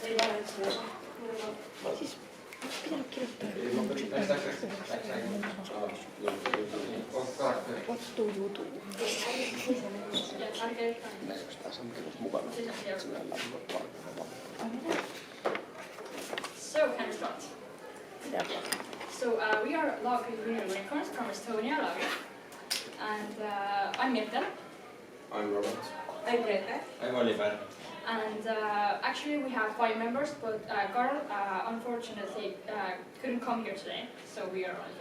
Siis pitänyt kirjoittaa. What's to YouTube? So, can we start? Yeah. So, we are Lager Unicorns from Estonia, Lager. And I'm Mirtel. I'm Robert. I'm Greta. I'm Oliver. And actually we have 5 members, but Carl unfortunately couldn't come here today, so we are only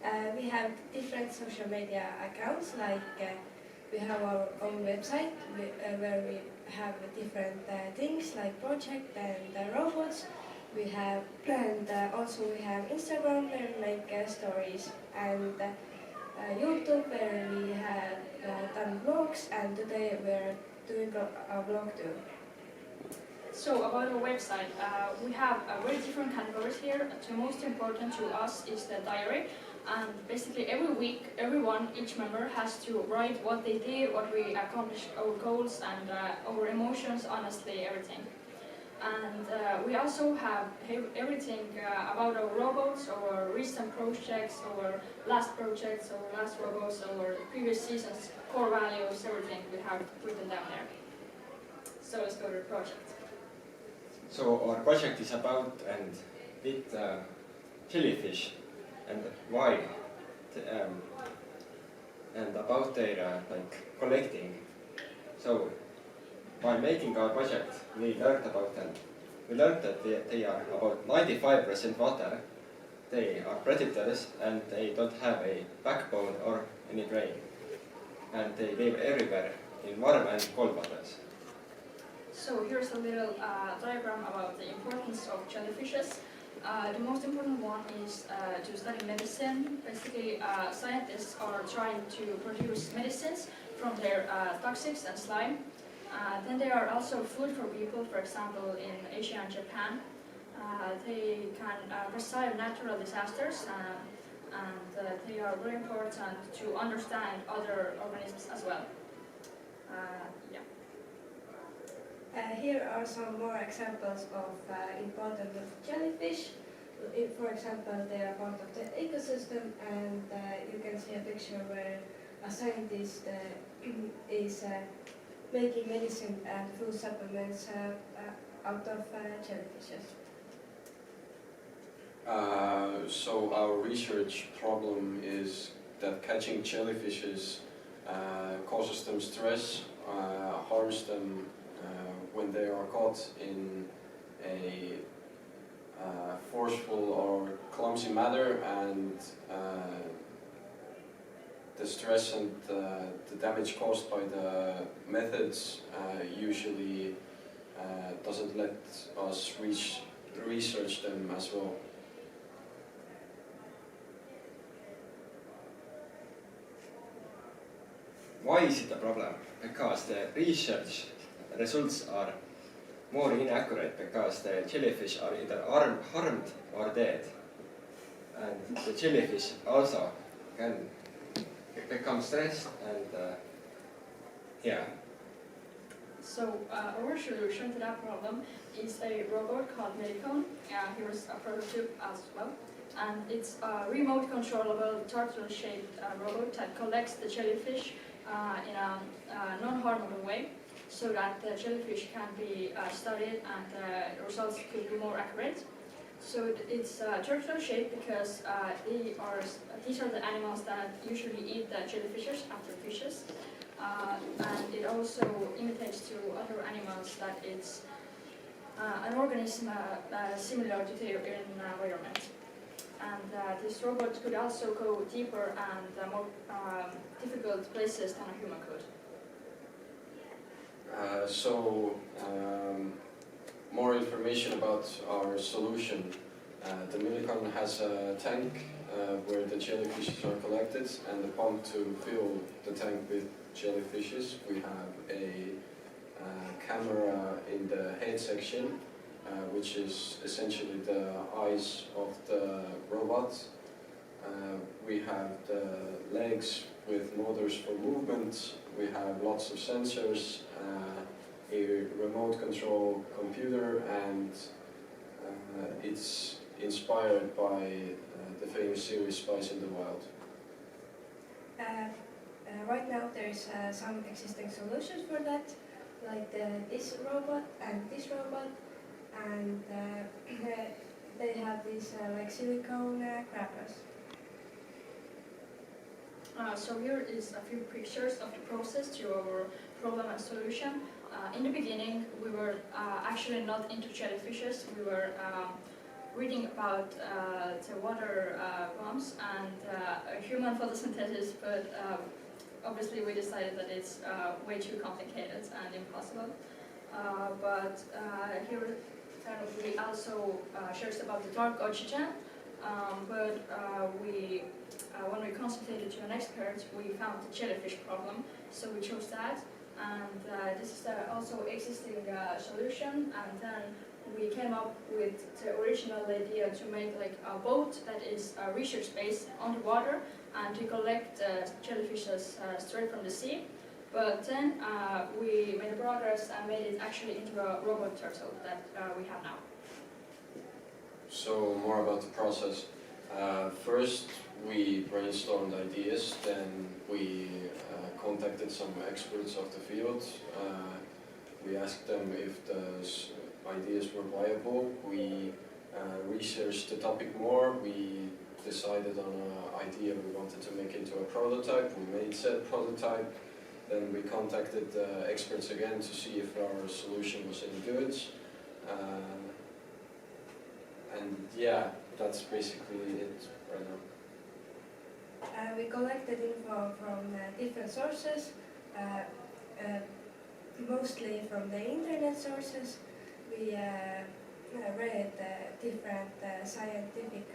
4. We have different social media accounts, like we have our own website where we have different things like project and robots. We have and also we have Instagram where we make stories, and YouTube where we have done vlogs, and today we're doing a vlog too. So about our website, we have very different categories here. The most important to us is the diary, and basically every week, each member has to write what they did, what we accomplished, our goals, and our emotions, honestly, everything. And we also have everything about our robots, our recent projects, our last projects, our last robots, our previous seasons, core values, everything we have written down there. So let's go to the project. So our project is about and with jellyfish and why, and about their collecting. So by making our project, we learned about them. We learned that they are about 95% water, they are predators, and they don't have a backbone or any brain. And they live everywhere in warm and cold waters. So here's a little diagram about the importance of jellyfishes. The most important one is to study medicine. Basically, scientists are trying to produce medicines from their toxics and slime. Then they are also food for people, for example, in Asia and Japan. They can resolve natural disasters, and they are very important to understand other organisms as well. Yeah. Here are some more examples of importance of jellyfish. For example, they are part of the ecosystem, and you can see a picture where a scientist is making medicine and food supplements out of jellyfishes. So our research problem is that catching jellyfishes causes them stress, harms them when they are caught in a forceful or clumsy manner, and the stress and the damage caused by the methods usually doesn't let us research them as well. Why is it a problem? Because the research results are more inaccurate, because the jellyfish are either harmed or dead. And the jellyfish also can become stressed, and yeah. So our solution to that problem is a robot called Medicon. Here's a prototype as well. And it's a remote controllable turtle-shaped robot that collects the jellyfish in a non-harmful way, so that the jellyfish can be studied and the results could be more accurate. So it's turtle-shaped because these are the animals that usually eat the jellyfishes after fishes, and it also imitates to other animals that it's an organism similar to their environment. And this robot could also go deeper and more difficult places than a human could. More information about our solution. The Milicon has a tank where the jellyfishes are collected, and a pump to fill the tank with jellyfishes. We have a camera in the head section, which is essentially the eyes of the robot. We have the legs with motors for movement. We have lots of sensors, a remote control computer, and it's inspired by the famous series Spice in the Wild. Right now there's some existing solutions for that, like this robot, and they have these like silicone crackers. So here is a few pictures of the process to our problem and solution. In the beginning, we were actually not into jellyfishes. We were reading about the water bombs and human photosynthesis, but obviously we decided that it's way too complicated and impossible. But here we also shares about the dark oxygen, but when we consulted to an expert, we found the jellyfish problem, so we chose that. And this is also existing solution, and then we came up with the original idea to make like a boat that is research-based on the water and to collect jellyfishes straight from the sea. But then we made progress and made it actually into a robot turtle that we have now. So more about the process. First we brainstormed ideas, then we contacted some experts of the field. We asked them if those ideas were viable. We researched the topic more. We decided on an idea we wanted to make into a prototype. We made said prototype. Then we contacted the experts again to see if our solution was any good. And yeah, that's basically it right now. We collected info from different sources, mostly from the internet sources. We read different scientific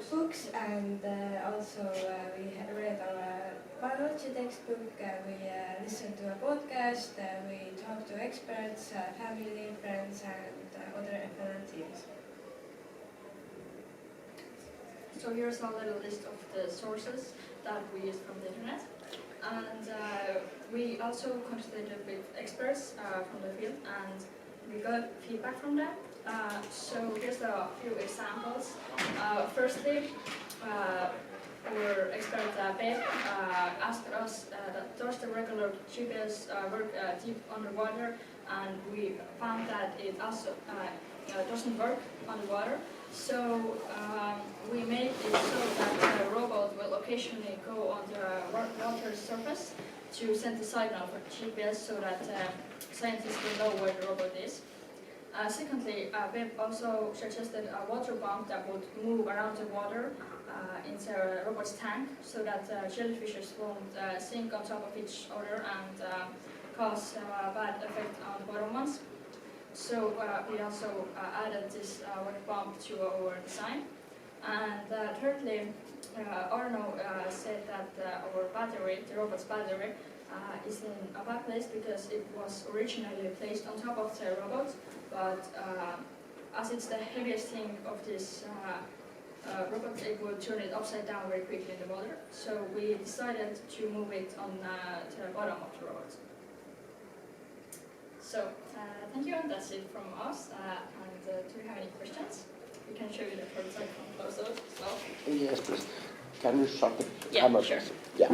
books, and also we read our biology textbook, we listened to a podcast, we talked to experts, family, friends, and other FLN teams. So here's a little list of the sources that we used from the internet. And we also consulted with experts from the field, and we got feedback from them. So here's a few examples. Firstly, our expert Bev asked us does the regular GPS work deep underwater, and we found that it also doesn't work underwater. So we made it so that the robot will occasionally go on the water surface to send the signal for GPS so that scientists will know where the robot is. Secondly, Bev also suggested a water pump that would move around the water in the robot's tank so that jellyfishes won't sink on top of each other and cause a bad effect on the bottom ones. So we also added this water pump to our design. And thirdly, Arno said that our battery, the robot's battery, is in a bad place because it was originally placed on top of the robot, but as it's the heaviest thing of this robot, it will turn it upside down very quickly in the water. So we decided to move it on the bottom of the robot. So thank you, and that's it from us. And do you have any questions? We can show you the prototype from closer as well. Yes, please. Can you shut the Yeah, camera? sure. Yeah.